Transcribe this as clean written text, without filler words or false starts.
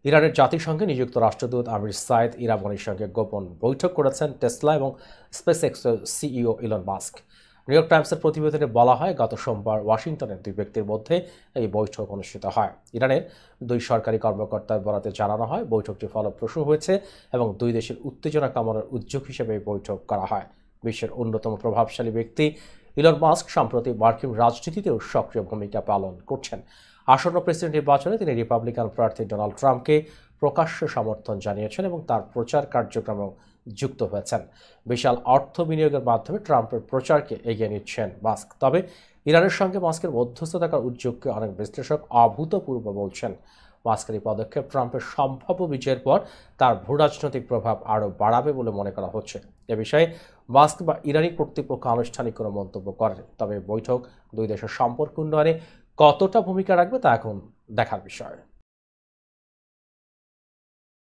ইরানের জাতিসংঘে নিযুক্ত রাষ্ট্রদূত আমির সাইদ ইরাবনীর সঙ্গে গোপন বৈঠক করেছেন টেসলা এবং স্পেসএক্সের CEO Elon Musk. New York টাইমসের প্রতিবেদনে বলা হয়, গত সোমবার ওয়াশিংটনের দুই ব্যক্তির মধ্যে এই বৈঠক অনুষ্ঠিত হয়। ইরানের দুই সরকারি কর্মকর্তার বরাতে জানানো হয়, বৈঠকটি ফলপ্রসূ হয়েছে এবং দুই দেশের উত্তেজনা কমানোর উদ্যোগ হিসেবে এই বৈঠক করা হয়। বিশ্বের অন্যতম প্রভাবশালী ব্যক্তি ইলন মাস্ক সম্প্রতি মার্কিন রাজনীতিতেও সক্রিয় ভূমিকা পালন করছেন। আসন্ন প্রেসিডেন্ট নির্বাচনে তিনি রিপাবলিকান প্রার্থী ডোনাল্ড ট্রাম্পকে প্রকাশ্য সমর্থন জানিয়েছেন এবং তার প্রচার কার্যক্রমেও যুক্ত হয়েছেন। বিশাল অর্থ বিনিয়োগের মাধ্যমে ট্রাম্পের প্রচারকে এগিয়ে নিচ্ছেন মাস্ক। তবে ইরানের সঙ্গে মাস্কের মধ্যস্থ থাকার উদ্যোগকে অনেক বিশ্লেষক অভূতপূর্ব বলছেন। মাস্কের এই পদক্ষেপ ট্রাম্পের সম্ভাব্য বিজয়ের পর তার ভূরাজনৈতিক প্রভাব আরও বাড়াবে বলে মনে করা হচ্ছে। এ বিষয়ে মাস্ক বা ইরানি কর্তৃপক্ষ আনুষ্ঠানিক কোনো মন্তব্য করেনি। তবে বৈঠক দুই দেশের সম্পর্ক উন্নয়নে কতটা ভূমিকা রাখবে তা এখন দেখার বিষয়।